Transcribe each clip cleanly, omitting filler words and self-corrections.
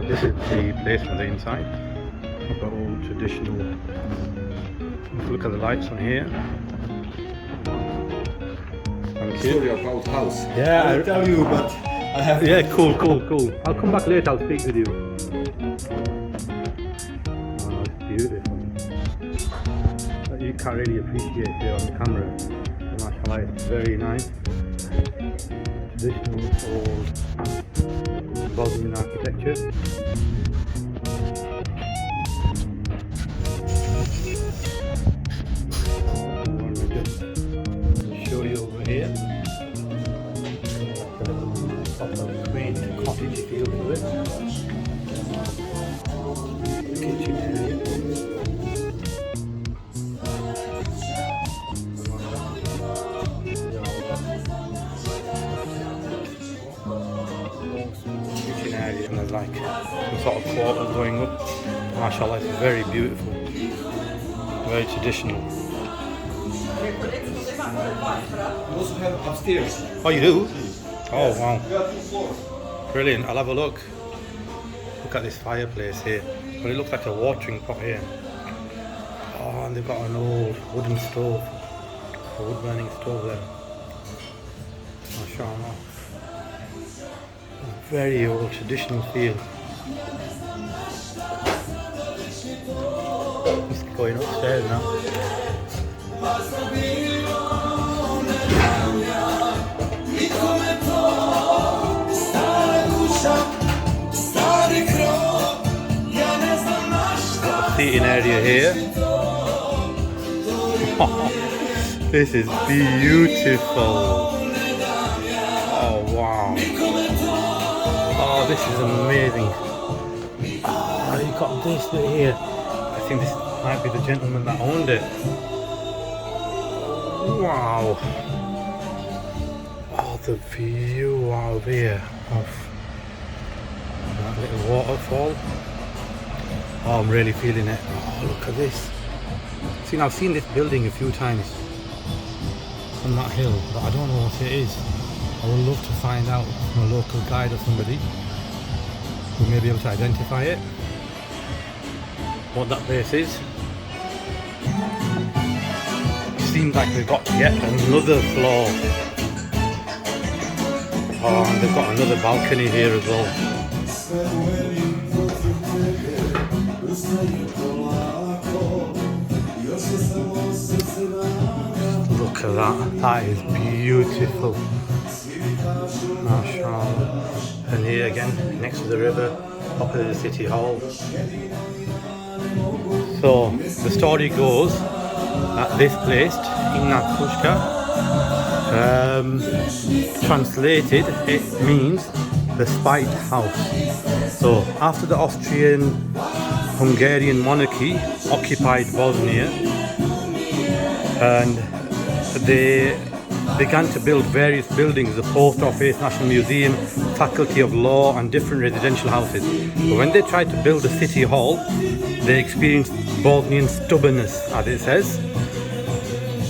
This is the place from the inside. We've got all traditional. Look at the lights on here. Thank you. Story about house. Yeah, I'll tell you, but I have. Yeah, cool. I'll come back later, I'll speak with you. Oh, it's beautiful. But you can't really appreciate it on the camera. Mashallah, it's very nice. Traditional old Bosnian architecture. Show you over here. Proper quaint cottage feel to it. Kitchen area. Kitchen area, and there's like some sort of quarters going up. Mashallah, it's very beautiful. Very traditional. We also have upstairs. Oh, you do? Oh, wow. We have 2 floors. Brilliant. I'll have a look. Look at this fireplace here. Well, it looks like a watering pot here. Oh, and they've got an old wooden stove. A wood burning stove there. MashaAllah. Very old traditional feel. Just going upstairs now. Seating area here. This is beautiful. Oh wow. Oh, this is amazing. Oh, you got this bit here. I think this might be the gentleman that owned it. Wow. Oh, the view out here of that little waterfall. Oh, I'm really feeling it. Oh, look at this. See, I've seen this building a few times on that hill, but I don't know what it is. I would love to find out from a local guide or somebody who may be able to identify it, what that place is. Seems like we've got yet another floor. Oh, and they've got another balcony here as well. Look at that, that is beautiful. MashaAllah. And here again, next to the river, opposite the city hall. So the story goes that this place, Inakushka, translated, it means the spite house. So after the Austro-Hungarian monarchy occupied Bosnia, and they began to build various buildings, the post office, national museum, faculty of law and different residential houses. But when they tried to build a city hall, they experienced Bosnian stubbornness, as it says.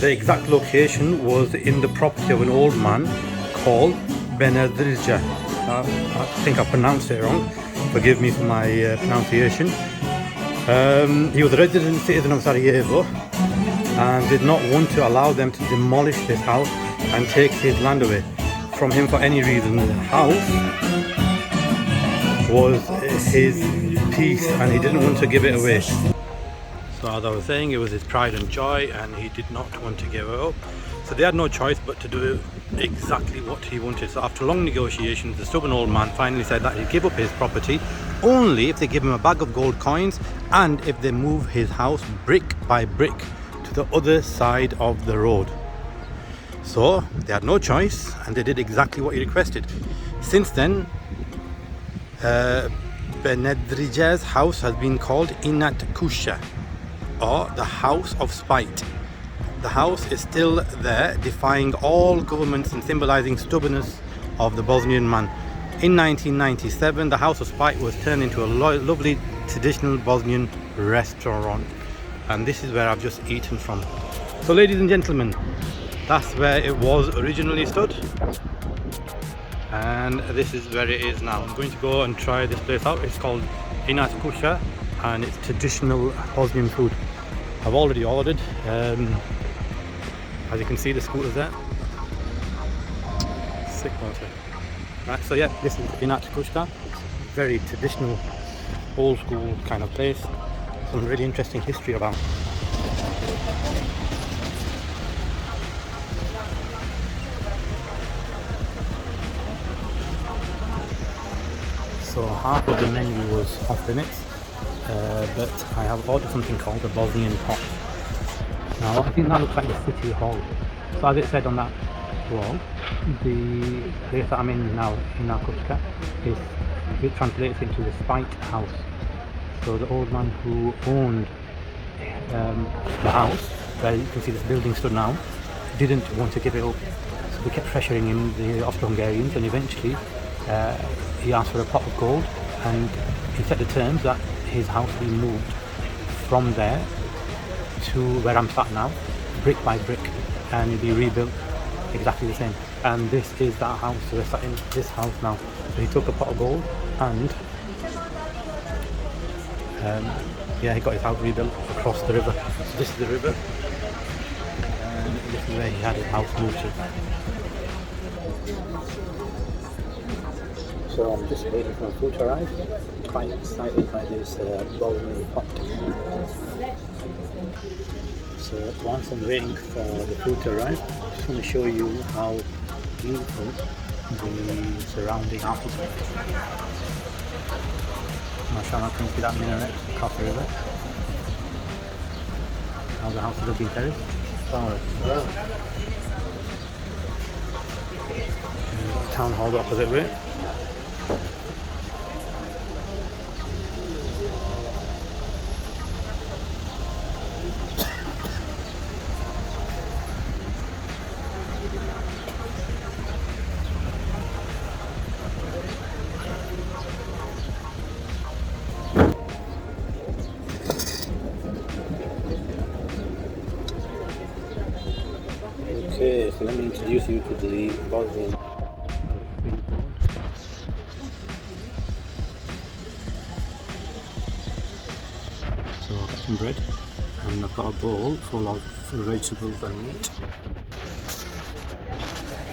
The exact location was in the property of an old man called Benedrija. I think I pronounced it wrong, forgive me for my pronunciation. He was a resident citizen of Sarajevo and did not want to allow them to demolish this house and take his land away from him for any reason. The house was his piece and he didn't want to give it away. So as I was saying, it was his pride and joy and he did not want to give it up. So they had no choice but to do exactly what he wanted. So after long negotiations, the stubborn old man finally said that he'd give up his property only if they give him a bag of gold coins and if they move his house brick by brick to the other side of the road. So they had no choice and they did exactly what he requested. Since then, Benedrija's house has been called Inat Kusha, or the House of Spite. The house is still there, defying all governments and symbolizing stubbornness of the Bosnian man. In 1997, the House of Spite was turned into a lovely traditional Bosnian restaurant. And this is where I've just eaten from. So ladies and gentlemen, that's where it was originally stood. And this is where it is now. I'm going to go and try this place out. It's called Inat Kusha and it's traditional Bosnian food. I've already ordered. As you can see, the scooter's there. Sick water. Right, so yeah, this is Inat Kusha. Very traditional, old school kind of place. Some really interesting history about. So half of the menu was off limits, but I have ordered something called the Bosnian pot. Now I think that looks like the city hall. So as it said on that wall, the place that I'm in now, in Narkotika, it translates into the spite house. So the old man who owned the house, where you can see this building stood now, didn't want to give it up. So they kept pressuring him, the Austro-Hungarians, and eventually he asked for a pot of gold, and he set the terms that his house be moved from there to where I'm sat now, brick by brick, and be rebuilt exactly the same. And this is that house. So we're sat in this house now. So he took a pot of gold and yeah, he got his house rebuilt across the river. So this is the river, and this is where he had his house moved to. So I'm just waiting for my food to arrive. Quite excited by this Bosnian pot. So once I'm waiting for the food to arrive, I just want to show you how beautiful the surrounding architecture. Mashallah, can you see that minaret across the river? How the house is looking terraced. Town hall the opposite way. Okay, so let me introduce you to the Bosnian. So I've got some bread and I've got a bowl full of vegetables and meat.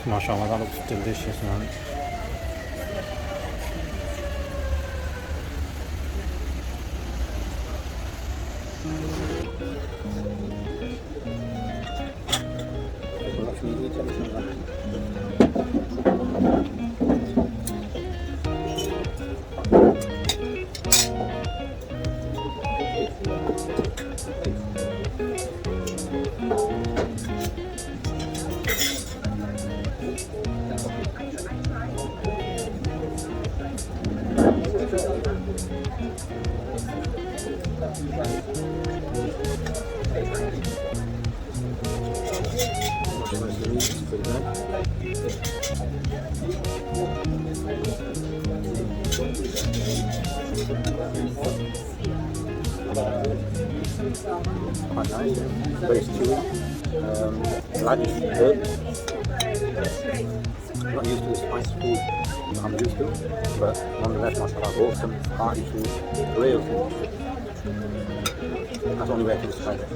Mashallah, that looks delicious, man. Quite nice, very chewy, radish herb. I'm not used to the spice food I'm used to, but nonetheless, mashallah, wholesome, hearty food, real food. That's the only way I can describe it.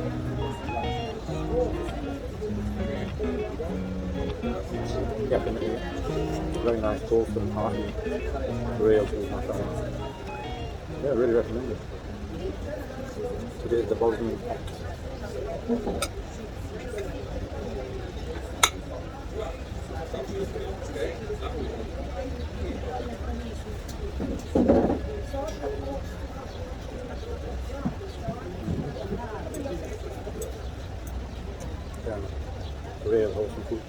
Definitely very nice, wholesome, hearty, real food, mashallah. Yeah, I really recommend it. Today is the Bosnian pot. Yeah, real wholesome food.